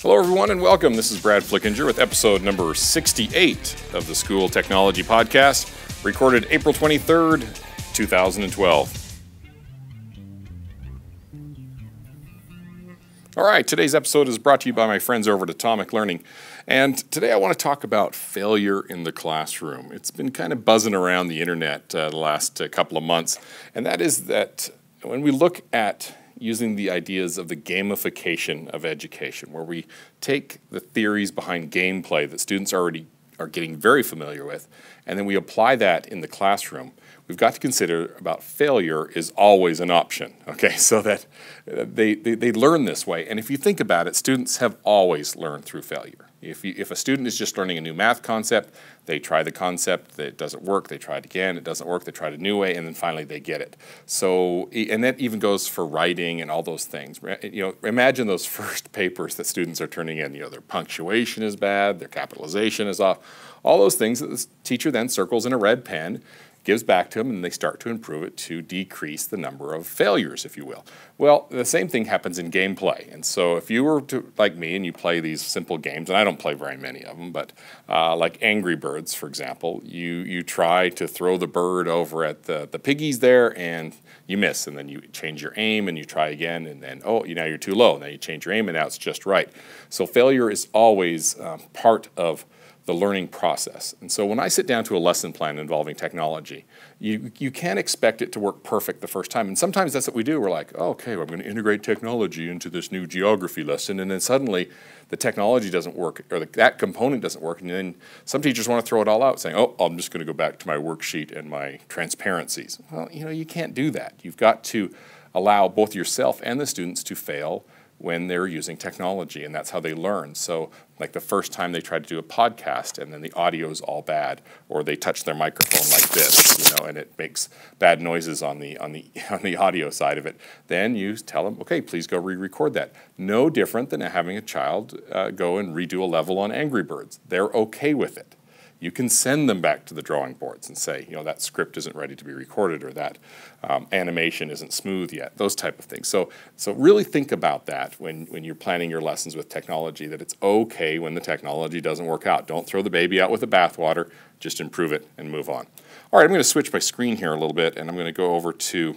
Hello everyone and welcome. This is Brad Flickinger with episode number 68 of the School Technology Podcast, recorded April 23rd, 2012. All right, today's episode is brought to you by my friends over at Atomic Learning. And today I want to talk about failure in the classroom. It's been kind of buzzing around the internet the last couple of months. And that is that when we look at using the ideas of the gamification of education, where we take the theories behind gameplay that students already are getting very familiar with, and then we apply that in the classroom, we've got to consider about failure is always an option, okay? So that they learn this way. And if you think about it, students have always learned through failure. If a student is just learning a new math concept, they try the concept, it doesn't work, they try it again, it doesn't work, they try it a new way, and then finally they get it. So, and that even goes for writing and all those things. You know, imagine those first papers that students are turning in. You know, their punctuation is bad, their capitalization is off, all those things that the teacher then circles in a red pen, gives back to them, and they start to improve it to decrease the number of failures, if you will. Well, the same thing happens in gameplay. And so if you were to, like me, and you play these simple games, and I don't play very many of them, but like Angry Birds, for example, you try to throw the bird over at the piggies there, and you miss, and then you change your aim, and you try again, and then, oh, now you're too low. Now you change your aim, and now it's just right. So failure is always part of the learning process. And so when I sit down to a lesson plan involving technology, you can't expect it to work perfect the first time. And sometimes that's what we do. We're like, oh, okay, well, I'm going to integrate technology into this new geography lesson, and then suddenly the technology doesn't work, or that component doesn't work, and then some teachers want to throw it all out, saying, oh, I'm just going to go back to my worksheet and my transparencies. Well, you know, you can't do that. You've got to allow both yourself and the students to fail when they're using technology, and that's how they learn. So like the first time they try to do a podcast and then the audio is all bad, or they touch their microphone like this, you know, and it makes bad noises on the audio side of it, then you tell them, okay, please go re-record that. No different than having a child go and redo a level on Angry Birds. They're okay with it. You can send them back to the drawing boards and say, you know, that script isn't ready to be recorded, or that animation isn't smooth yet, those type of things. So really think about that when you're planning your lessons with technology, that it's okay when the technology doesn't work out. Don't throw the baby out with the bathwater, just improve it and move on. All right, I'm going to switch my screen here a little bit, and I'm going to go over to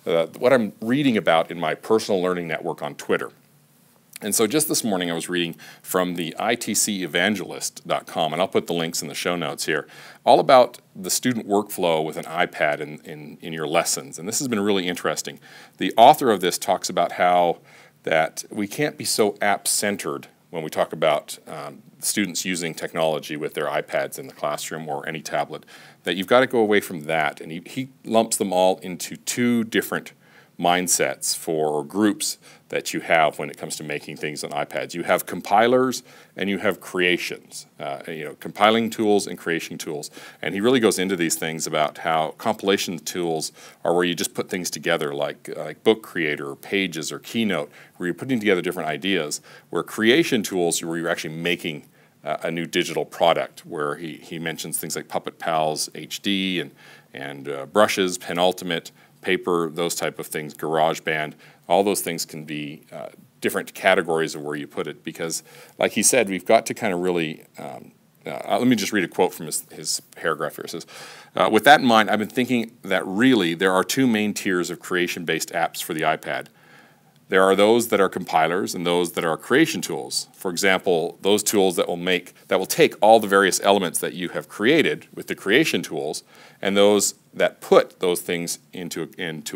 what I'm reading about in my personal learning network on Twitter. And so just this morning I was reading from the itcevangelist.com, and I'll put the links in the show notes here, all about the student workflow with an iPad in your lessons. And this has been really interesting. The author of this talks about how that we can't be so app-centered when we talk about students using technology with their iPads in the classroom or any tablet, that you've got to go away from that. And he lumps them all into two different mindsets for groups that you have when it comes to making things on iPads. You have compilers and you have creations, you know, compiling tools and creation tools. And he really goes into these things about how compilation tools are where you just put things together like Book Creator or Pages or Keynote, where you're putting together different ideas, where creation tools are where you're actually making a new digital product, where he mentions things like Puppet Pals HD and Brushes, Penultimate, Paper, those type of things, GarageBand, all those things can be different categories of where you put it, because like he said, we've got to kind of really, let me just read a quote from his paragraph here. It says, with that in mind, I've been thinking that really there are two main tiers of creation-based apps for the iPad. There are those that are compilers and those that are creation tools. For example, those tools that will take all the various elements that you have created with the creation tools, and those that put those things into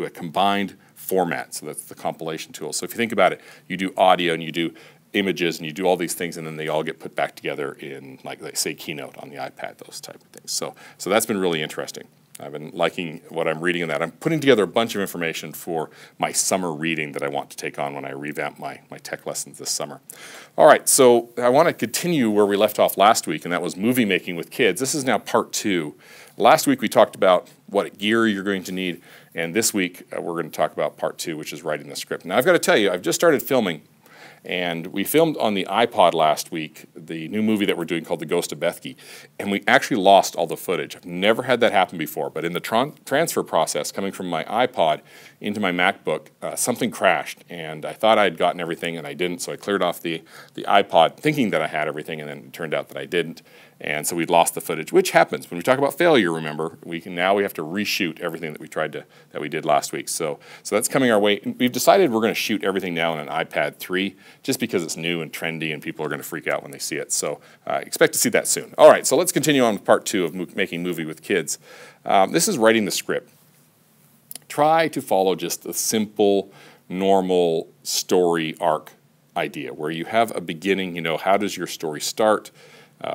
a combined format. So that's the compilation tool. So if you think about it, you do audio and you do images and you do all these things, and then they all get put back together in, like say, Keynote on the iPad, those type of things. So that's been really interesting. I've been liking what I'm reading in that. I'm putting together a bunch of information for my summer reading that I want to take on when I revamp my tech lessons this summer. All right, so I want to continue where we left off last week, and that was movie making with kids. This is now part 2. Last week we talked about what gear you're going to need, and this week we're going to talk about part 2, which is writing the script. Now I've got to tell you, I've just started filming, And we filmed on the iPod last week the new movie that we're doing called The Ghost of Bethke, and we actually lost all the footage. I've never had that happen before, but in the transfer process coming from my iPod into my MacBook, something crashed, and I thought I had gotten everything, and I didn't, so I cleared off the iPod thinking that I had everything, and then it turned out that I didn't. And so we'd lost the footage, which happens when we talk about failure. Remember, we have to reshoot everything that we did last week. So that's coming our way. We've decided we're going to shoot everything now on an iPad 3, just because it's new and trendy, and people are going to freak out when they see it. So expect to see that soon. All right, so let's continue on with part 2 of making movie with kids. This is writing the script. Try to follow just a simple, normal story arc idea where you have a beginning. How does your story start?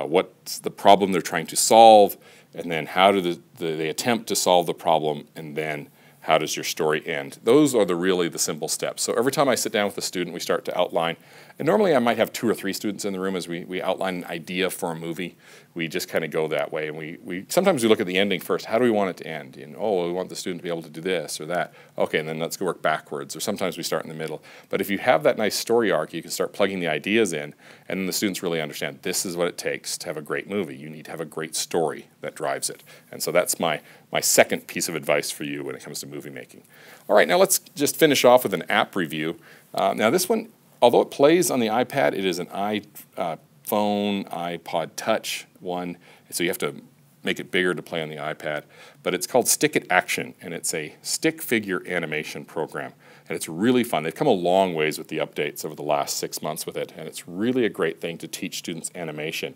What's the problem they're trying to solve, and then how do they attempt to solve the problem, and then how does your story end? Those are really the simple steps. So every time I sit down with a student, we start to outline, and normally I might have 2 or 3 students in the room as we outline an idea for a movie. We just kind of go that way, and we sometimes we look at the ending first. How do we want it to end? We want the student to be able to do this or that. Okay, and then let's go work backwards, or sometimes we start in the middle. But if you have that nice story arc, you can start plugging the ideas in, and then the students really understand this is what it takes to have a great movie. You need to have a great story that drives it. And so that's my second piece of advice for you when it comes to movie making. All right, now let's just finish off with an app review. Now this one, although it plays on the iPad, it is an iPhone, iPod Touch one, so you have to make it bigger to play on the iPad. But it's called Stick It Action, and it's a stick figure animation program. And it's really fun. They've come a long ways with the updates over the last 6 months with it, and it's really a great thing to teach students animation.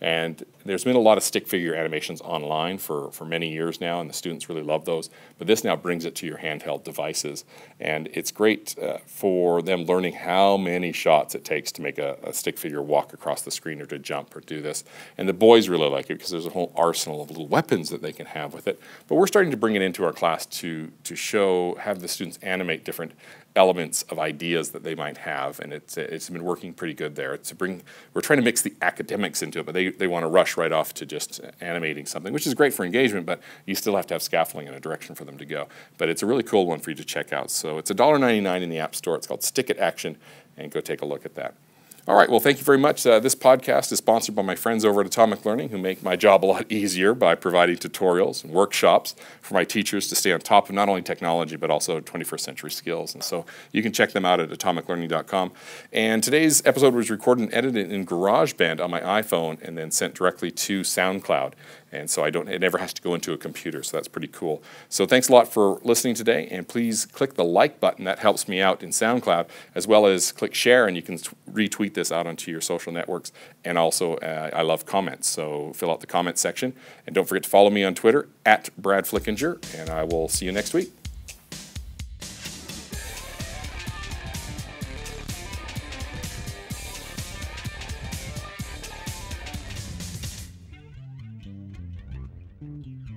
And there's been a lot of stick figure animations online for many years now, and the students really love those. But this now brings it to your handheld devices. And it's great for them learning how many shots it takes to make a stick figure walk across the screen or to jump or do this. And the boys really like it because there's a whole arsenal of little weapons that they can have with it. But we're starting to bring it into our class to have the students animate different elements of ideas that they might have, and it's been working pretty good there. We're trying to mix the academics into it, but they want to rush right off to just animating something, which is great for engagement, but you still have to have scaffolding and a direction for them to go. But it's a really cool one for you to check out. So it's $1.99 in the App Store. It's called Stick It Action, and go take a look at that. All right, well, thank you very much. This podcast is sponsored by my friends over at Atomic Learning, who make my job a lot easier by providing tutorials and workshops for my teachers to stay on top of not only technology, but also 21st century skills. And so you can check them out at atomiclearning.com. And today's episode was recorded and edited in GarageBand on my iPhone and then sent directly to SoundCloud. And so it never has to go into a computer, so that's pretty cool. So thanks a lot for listening today, and please click the like button. That helps me out in SoundCloud, as well as click share, and you can retweet this out onto your social networks. And also, I love comments, so fill out the comments section. And don't forget to follow me on Twitter, @BradFlickinger, and I will see you next week. You